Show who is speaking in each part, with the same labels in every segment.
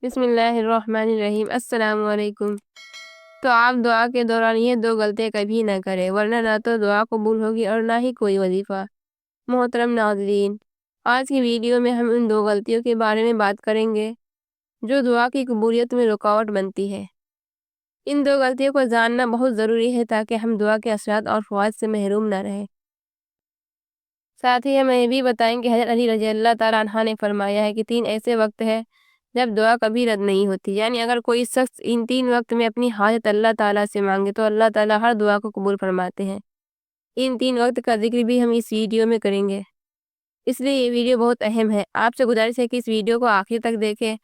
Speaker 1: بسم اللہ الرحمن الرحیم۔ السلام علیکم۔ تو آپ دعا کے دوران یہ دو غلطیاں کبھی نہ کریں، ورنہ نہ تو دعا قبول ہوگی اور نہ ہی کوئی وظیفہ۔ محترم ناظرین، آج کی ویڈیو میں ہم ان دو غلطیوں کے بارے میں بات کریں گے جو دعا کی قبولیت میں رکاوٹ بنتی ہے۔ ان دو غلطیوں کو جاننا بہت ضروری ہے تاکہ ہم دعا کے اثرات اور فوائد سے محروم نہ رہیں۔ ساتھ ہی ہم یہ بھی بتائیں کہ حضرت علی رضی اللہ تعالیٰ عنہ نے فرمایا ہے کہ 3 ایسے وقت ہیں جب دعا کبھی رد نہیں ہوتی، یعنی اگر کوئی شخص ان 3 وقت میں اپنی حاجت اللہ تعالیٰ سے مانگے تو اللہ تعالیٰ ہر دعا کو قبول فرماتے ہیں۔ ان 3 وقت کا ذکر بھی ہم اس ویڈیو میں کریں گے، اس لیے یہ ویڈیو بہت اہم ہے۔ آپ سے گزارش ہے کہ اس ویڈیو کو آخر تک دیکھیں۔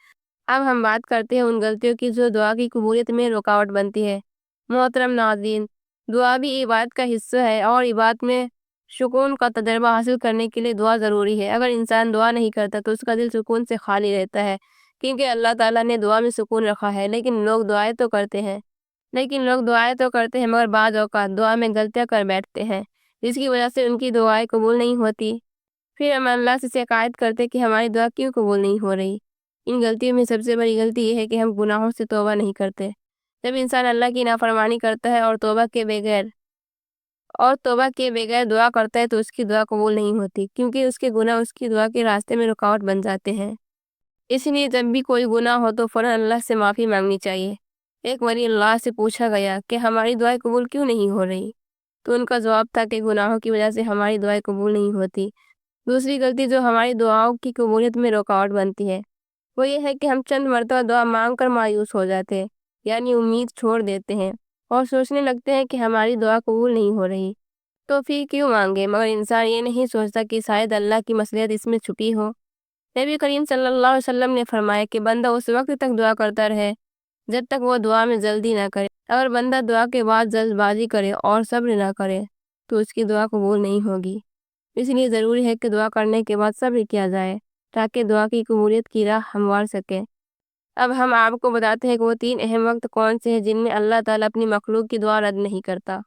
Speaker 1: اب ہم بات کرتے ہیں ان غلطیوں کی جو دعا کی قبولیت میں رکاوٹ بنتی ہے۔ محترم ناظرین، دعا بھی عبادت کا حصہ ہے اور عبادت میں سکون کا تجربہ حاصل کرنے کے لیے دعا ضروری ہے۔ اگر انسان دعا نہیں کرتا تو اس کا دل سکون سے خالی رہتا ہے، کیونکہ اللہ تعالیٰ نے دعا میں سکون رکھا ہے۔ لیکن لوگ دعائیں تو کرتے ہیں مگر بعض اوقات دعا میں غلطیاں کر بیٹھتے ہیں، جس کی وجہ سے ان کی دعائیں قبول نہیں ہوتی۔ پھر ہم اللہ سے شکایت کرتے کہ ہماری دعا کیوں قبول نہیں ہو رہی۔ ان غلطیوں میں سب سے بڑی غلطی یہ ہے کہ ہم گناہوں سے توبہ نہیں کرتے۔ جب انسان اللہ کی نافرمانی کرتا ہے اور توبہ کے بغیر دعا کرتا ہے تو اس کی دعا قبول نہیں ہوتی، کیونکہ اس کے گناہ اس کی دعا کے راستے میں رکاوٹ بن جاتے ہیں۔ اس لیے جب بھی کوئی گناہ ہو تو فوراً اللہ سے معافی مانگنی چاہیے۔ ایک ولی اللہ سے پوچھا گیا کہ ہماری دعائیں قبول کیوں نہیں ہو رہی، تو ان کا جواب تھا کہ گناہوں کی وجہ سے ہماری دعائیں قبول نہیں ہوتی۔ دوسری غلطی جو ہماری دعاؤں کی قبولیت میں رکاوٹ بنتی ہے وہ یہ ہے کہ ہم چند مرتبہ دعا مانگ کر مایوس ہو جاتے ہیں، یعنی امید چھوڑ دیتے ہیں اور سوچنے لگتے ہیں کہ ہماری دعا قبول نہیں ہو رہی تو پھر کیوں مانگے، مگر انسان یہ نہیں سوچتا کہ شاید اللہ کی مصلحت اس میں چھپی ہو۔ نبی کریم صلی اللہ علیہ وسلم نے فرمایا کہ بندہ اس وقت تک دعا کرتا رہے جب تک وہ دعا میں جلدی نہ کرے۔ اگر بندہ دعا کے بعد جلد بازی کرے اور صبر نہ کرے تو اس کی دعا قبول نہیں ہوگی۔ اس لیے ضروری ہے کہ دعا کرنے کے بعد صبر کیا جائے تاکہ دعا کی قبولیت کی راہ ہموار سکے۔ اب ہم آپ کو بتاتے ہیں کہ وہ 3 اہم وقت کون سے ہیں جن میں اللہ تعالیٰ اپنی مخلوق کی دعا رد نہیں کرتا۔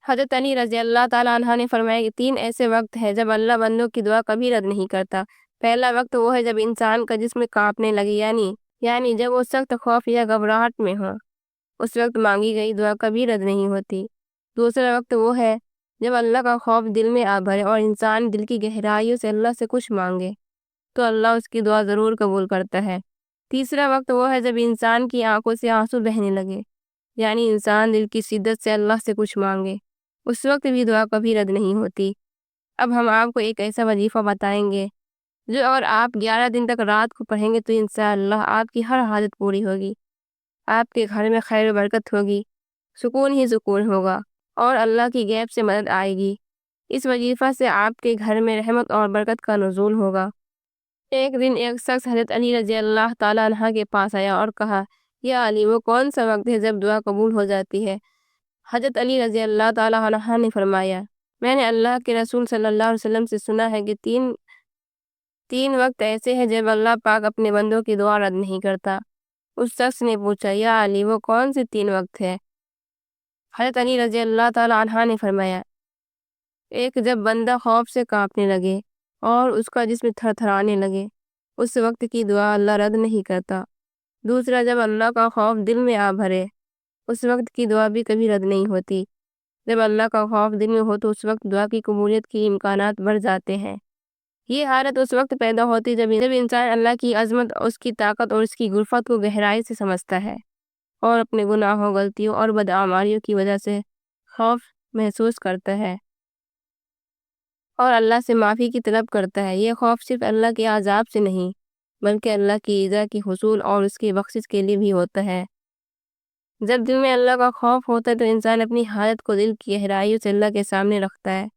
Speaker 1: حضرت علی رضی اللہ تعالیٰ عنہ نے فرمایا کہ 3 ایسے وقت ہیں جب اللہ بندوں کی دعا کبھی رد نہیں کرتا۔ پہلا وقت وہ ہے جب انسان کا جسم کانپنے لگے، یعنی جب وہ سخت خوف یا گھبراہٹ میں ہو، اس وقت مانگی گئی دعا کبھی رد نہیں ہوتی۔ دوسرا وقت وہ ہے جب اللہ کا خوف دل میں آ بھرے اور انسان دل کی گہرائیوں سے اللہ سے کچھ مانگے تو اللہ اس کی دعا ضرور قبول کرتا ہے۔ تیسرا وقت وہ ہے جب انسان کی آنکھوں سے آنسو بہنے لگے، یعنی انسان دل کی شدت سے اللہ سے کچھ مانگے، اس وقت بھی دعا کبھی رد نہیں ہوتی۔ اب ہم آپ کو ایک ایسا وظیفہ بتائیں گے جو اگر آپ 11 دن تک رات کو پڑھیں گے تو انشاءاللہ آپ کی ہر حاجت پوری ہوگی، آپ کے گھر میں خیر و برکت ہوگی، سکون ہی سکون ہوگا اور اللہ کی غیب سے مدد آئے گی۔ اس وظیفہ سے آپ کے گھر میں رحمت اور برکت کا نزول ہوگا۔ ایک دن ایک شخص حضرت علی رضی اللہ تعالیٰ عنہ کے پاس آیا اور کہا، یا علی، وہ کون سا وقت ہے جب دعا قبول ہو جاتی ہے؟ حضرت علی رضی اللہ تعالیٰ عنہ نے فرمایا، میں نے اللہ کے رسول صلی اللہ علیہ وسلم سے سنا ہے کہ تین وقت ایسے ہیں جب اللہ پاک اپنے بندوں کی دعا رد نہیں کرتا۔ اس شخص نے پوچھا، یا علی، وہ کون سے 3 وقت ہیں؟ حضرت علی رضی اللہ تعالیٰ عنہ نے فرمایا، ایک جب بندہ خوف سے کانپنے لگے اور اس کا جسم تھر تھرانے لگے، اس وقت کی دعا اللہ رد نہیں کرتا۔ دوسرا، جب اللہ کا خوف دل میں آ بھرے، اس وقت کی دعا بھی کبھی رد نہیں ہوتی۔ جب اللہ کا خوف دل میں ہو تو اس وقت دعا کی قبولیت کے امکانات بڑھ جاتے ہیں۔ یہ حالت اس وقت پیدا ہوتی جب انسان اللہ کی عظمت، اس کی طاقت اور اس کی غرفت کو گہرائی سے سمجھتا ہے اور اپنے گناہوں، غلطیوں اور بدعمالیوں کی وجہ سے خوف محسوس کرتا ہے اور اللہ سے معافی کی طلب کرتا ہے۔ یہ خوف صرف اللہ کے عذاب سے نہیں بلکہ اللہ کی رضا کے حصول اور اس کی بخشش کے لیے بھی ہوتا ہے۔ جب دل میں اللہ کا خوف ہوتا ہے تو انسان اپنی حالت کو دل کی گہرائیوں سے اللہ کے سامنے رکھتا ہے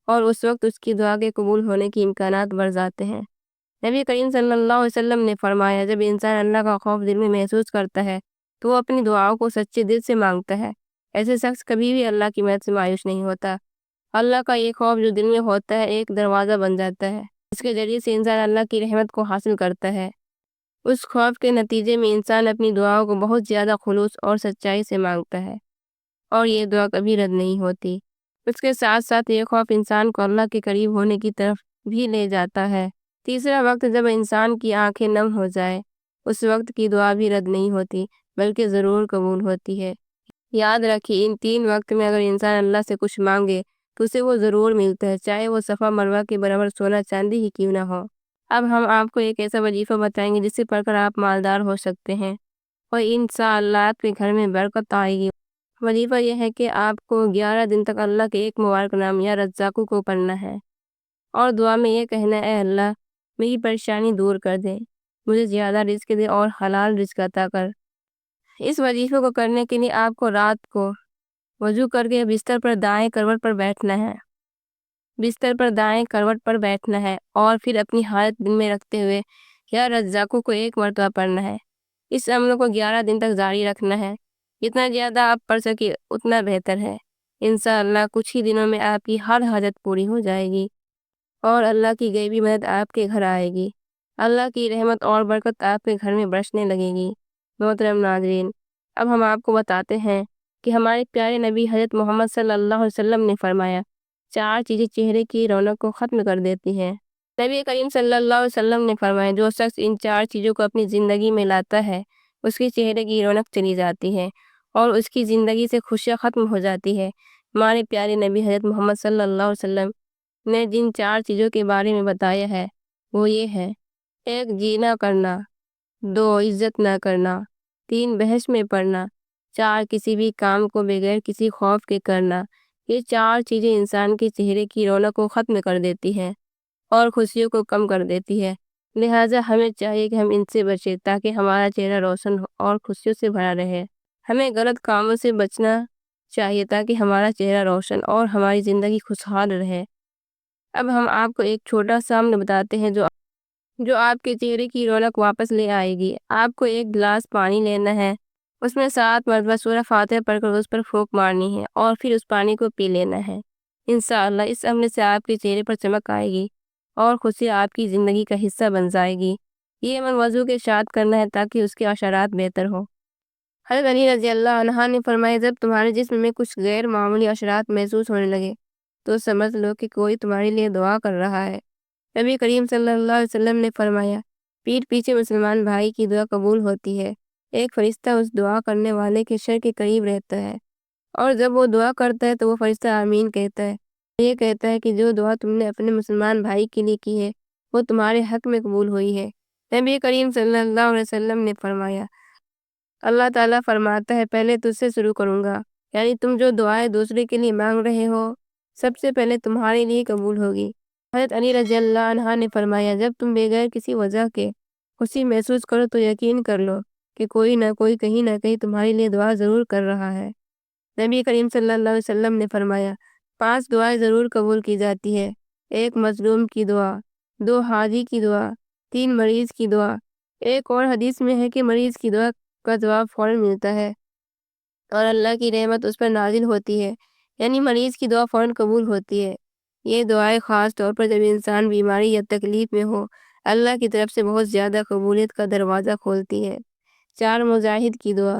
Speaker 1: اور اس وقت اس کی دعا کے قبول ہونے کے امکانات بڑھ جاتے ہیں۔ نبی کریم صلی اللہ علیہ وسلم نے فرمایا، جب انسان اللہ کا خوف دل میں محسوس کرتا ہے تو وہ اپنی دعاؤں کو سچے دل سے مانگتا ہے۔ ایسے شخص کبھی بھی اللہ کی مدد سے مایوس نہیں ہوتا۔ اللہ کا یہ خوف جو دل میں ہوتا ہے ایک دروازہ بن جاتا ہے جس کے ذریعے سے انسان اللہ کی رحمت کو حاصل کرتا ہے۔ اس خوف کے نتیجے میں انسان اپنی دعاؤں کو بہت زیادہ خلوص اور سچائی سے مانگتا ہے اور یہ دعا کبھی رد نہیں ہوتی۔ اس کے ساتھ ساتھ یہ خوف انسان کو اللہ کے قریب ہونے کی طرف بھی لے جاتا ہے۔ تیسرا وقت، جب انسان کی آنکھیں نم ہو جائے اس وقت کی دعا بھی رد نہیں ہوتی بلکہ ضرور قبول ہوتی ہے۔ یاد رکھیے، ان 3 وقت میں اگر انسان اللہ سے کچھ مانگے تو اسے وہ ضرور ملتا ہے، چاہے وہ صفا مروہ کے برابر سونا چاندی ہی کیوں نہ ہو۔ اب ہم آپ کو ایک ایسا وظیفہ بتائیں گے جس سے پڑھ کر آپ مالدار ہو سکتے ہیں اور انشاءاللہ آپ کے گھر میں برکت آئے گی۔ وظیفہ یہ ہے کہ آپ کو 11 دن تک اللہ کے ایک مبارک نام یا رزاقو کو پڑھنا ہے اور دعا میں یہ کہنا ہے، اے اللہ میری پریشانی دور کر دے، مجھے زیادہ رزق دے اور حلال رزق عطا کر۔ اس وظیفے کو کرنے کے لیے آپ کو رات کو وضو کر کے بستر پر دائیں کروٹ پر بیٹھنا ہے اور پھر اپنی حالت دل میں رکھتے ہوئے یا رزاقو کو 1 مرتبہ پڑھنا ہے۔ اس عمل کو 11 دن تک جاری رکھنا ہے، جتنا زیادہ آپ پڑھ سکے اتنا بہتر ہے۔ انشاءاللہ کچھ ہی دنوں میں آپ کی ہر حاجت پوری ہو جائے گی اور اللہ کی غیبی مدد آپ کے گھر آئے گی، اللہ کی رحمت اور برکت آپ کے گھر میں برسنے لگے گی۔ محترم ناظرین، اب ہم آپ کو بتاتے ہیں کہ ہمارے پیارے نبی حضرت محمد صلی اللہ علیہ وسلم نے فرمایا 4 چیزیں چہرے کی رونق کو ختم کر دیتی ہیں۔ نبی کریم صلی اللہ علیہ وسلم نے فرمایا جو شخص ان 4 چیزوں کو اپنی زندگی میں لاتا ہے اس کے چہرے کی رونق چلی جاتی ہے اور اس کی زندگی سے خوشیاں ختم ہو جاتی ہے۔ ہمارے پیارے نبی حضرت محمد صلی اللہ علیہ وسلم نے جن 4 چیزوں کے بارے میں بتایا ہے وہ یہ ہے: 1 جی نہ کرنا، 2 عزت نہ کرنا، 3 بحث میں پڑنا، 4 کسی بھی کام کو بغیر کسی خوف کے کرنا۔ یہ 4 چیزیں انسان کے چہرے کی رونق کو ختم کر دیتی ہیں اور خوشیوں کو کم کر دیتی ہے، لہٰذا ہمیں چاہیے کہ ہم ان سے بچیں تاکہ ہمارا چہرہ روشن اور خوشیوں سے بھرا رہے۔ ہمیں غلط کاموں سے بچنا چاہیے تاکہ ہمارا چہرہ روشن اور ہماری زندگی خوشحال رہے۔ اب ہم آپ کو ایک چھوٹا سا عمل بتاتے ہیں جو آپ کے چہرے کی رونق واپس لے آئے گی۔ آپ کو ایک گلاس پانی لینا ہے، اس میں 7 مرتبہ سورہ فاتحہ پڑھ کر اس پر پھونک مارنی ہے اور پھر اس پانی کو پی لینا ہے۔ انشاءاللہ اس عمل سے آپ کے چہرے پر چمک آئے گی اور خوشی آپ کی زندگی کا حصہ بن جائے گی۔ یہ عمل وضو کے ساتھ کرنا ہے تاکہ اس کے اثرات بہتر ہو۔ حضرت علی رضی اللہ عنہ نے فرمایا جب تمہارے جسم میں کچھ غیر معمولی اثرات محسوس ہونے لگے تو سمجھ لو کہ کوئی تمہارے لیے دعا کر رہا ہے۔ نبی کریم صلی اللہ علیہ وسلم نے فرمایا پیٹھ پیچھے مسلمان بھائی کی دعا قبول ہوتی ہے، ایک فرشتہ اس دعا کرنے والے کے سر کے قریب رہتا ہے اور جب وہ دعا کرتا ہے تو وہ فرشتہ آمین کہتا ہے، یہ کہتا ہے کہ جو دعا تم نے اپنے مسلمان بھائی کے لیے کی ہے وہ تمہارے حق میں قبول ہوئی ہے۔ نبی کریم صلی اللہ علیہ وسلم نے فرمایا اللہ تعالیٰ فرماتا ہے پہلے تجھ سے شروع کروں گا، یعنی تم جو دعائیں دوسرے کے لیے مانگ رہے ہو سب سے پہلے تمہارے لیے قبول ہوگی۔ حضرت علی رضی اللہ عنہ نے فرمایا جب تم بغیر کسی وجہ کے خوشی محسوس کرو تو یقین کر لو کہ کوئی نہ کوئی کہیں نہ کہیں تمہارے لیے دعا ضرور کر رہا ہے۔ نبی کریم صلی اللہ علیہ وسلم نے فرمایا 5 دعائیں ضرور قبول کی جاتی ہے: 1 مظلوم کی دعا، 2 حاجی کی دعا، 3 مریض کی دعا۔ ایک اور حدیث میں ہے کہ مریض کی دعا کا جواب فوراً ملتا ہے اور اللہ کی رحمت اس پر نازل ہوتی ہے، یعنی مریض کی دعا فوراً قبول ہوتی ہے۔ یہ دعائیں خاص طور پر جب انسان بیماری یا تکلیف میں ہو اللہ کی طرف سے بہت زیادہ قبولیت کا دروازہ کھولتی ہے۔ 4 مجاہد کی دعا،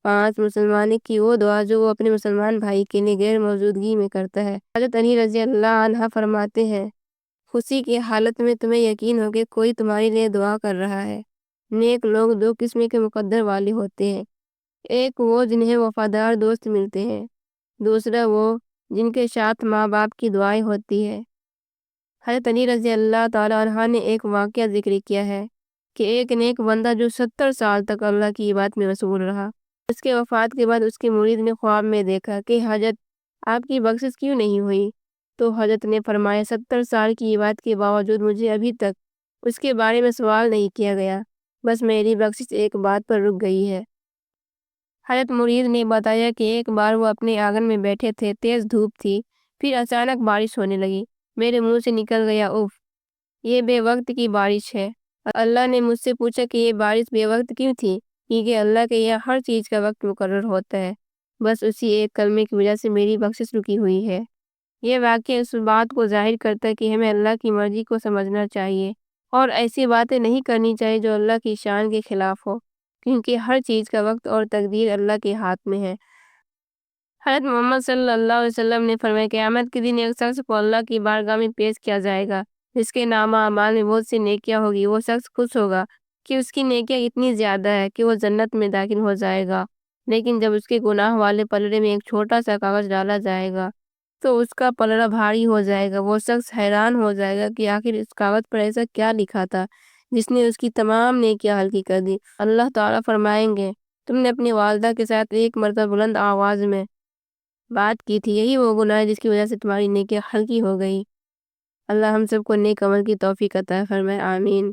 Speaker 1: 5 مسلمان کی وہ دعا جو وہ اپنے مسلمان بھائی کے لیے غیر موجودگی میں کرتا ہے۔ حضرت علی رضی اللہ عنہ فرماتے ہیں خوشی کی حالت میں تمہیں یقین ہو کہ کوئی تمہارے لیے دعا کر رہا ہے۔ نیک لوگ 2 قسم کے مقدر والے ہوتے ہیں، ایک وہ جنہیں وفادار دوست ملتے ہیں، دوسرا وہ جن کے ساتھ ماں باپ کی دعائیں ہوتی ہے۔ حضرت علی رضی اللہ تعالیٰ عنہ نے ایک واقعہ ذکر کیا ہے کہ ایک نیک بندہ جو 70 سال تک اللہ کی عبادت میں مشغول رہا، اس کے وفات کے بعد اس کے مرید نے خواب میں دیکھا کہ حضرت آپ کی بخشش کیوں نہیں ہوئی؟ تو حضرت نے فرمایا 70 سال کی عبادت کے باوجود مجھے ابھی تک اس کے بارے میں سوال نہیں کیا گیا، بس میری بخشش ایک بات پر رک گئی ہے۔ حضرت مرید نے بتایا کہ ایک بار وہ اپنے آنگن میں بیٹھے تھے، تیز دھوپ تھی، پھر اچانک بارش ہونے لگی، میرے منہ سے نکل گیا اف، یہ بے وقت کی بارش ہے۔ اللہ نے مجھ سے پوچھا کہ یہ بارش بے وقت کیوں تھی؟ کیونکہ اللہ کے یہاں ہر چیز کا وقت مقرر ہوتا ہے، بس اسی ایک کلمے کی وجہ سے میری بخشش رکی ہوئی ہے۔ یہ واقعہ اس بات کو ظاہر کرتا ہے کہ ہمیں اللہ کی مرضی کو سمجھنا چاہیے اور ایسی باتیں نہیں کرنی چاہیے جو اللہ کی شان کے خلاف ہو، کیونکہ ہر چیز کا وقت اور تقدیر اللہ کے ہاتھ میں ہے۔ حضرت محمد صلی اللہ علیہ وسلم نے فرمایا قیامت کے دن ایک شخص کو اللہ کی بارگاہ میں پیش کیا جائے گا جس کے نامہ اعمال میں بہت سی نیکیاں ہوگی، وہ شخص خوش ہوگا کہ اس کی نیکیاں اتنی زیادہ ہے کہ وہ جنت میں داخل ہو جائے گا، لیکن جب اس کے گناہ والے پلڑے میں ایک چھوٹا سا کاغذ ڈالا جائے گا تو اس کا پلڑا بھاری ہو جائے گا۔ وہ شخص حیران ہو جائے گا کہ آخر اس کاغذ پر ایسا کیا لکھا تھا جس نے اس کی تمام نیکیاں ہلکی کر دی۔ اللہ تعالیٰ فرمائیں گے تم نے اپنی والدہ کے ساتھ ایک مرتبہ بلند آواز میں بات کی تھی، یہی وہ گناہ ہے جس کی وجہ سے تمہاری نیکیاں ہلکی ہو گئی۔ اللہ ہم سب کو نیک عمل کی توفیق عطا فرمائے، آمین۔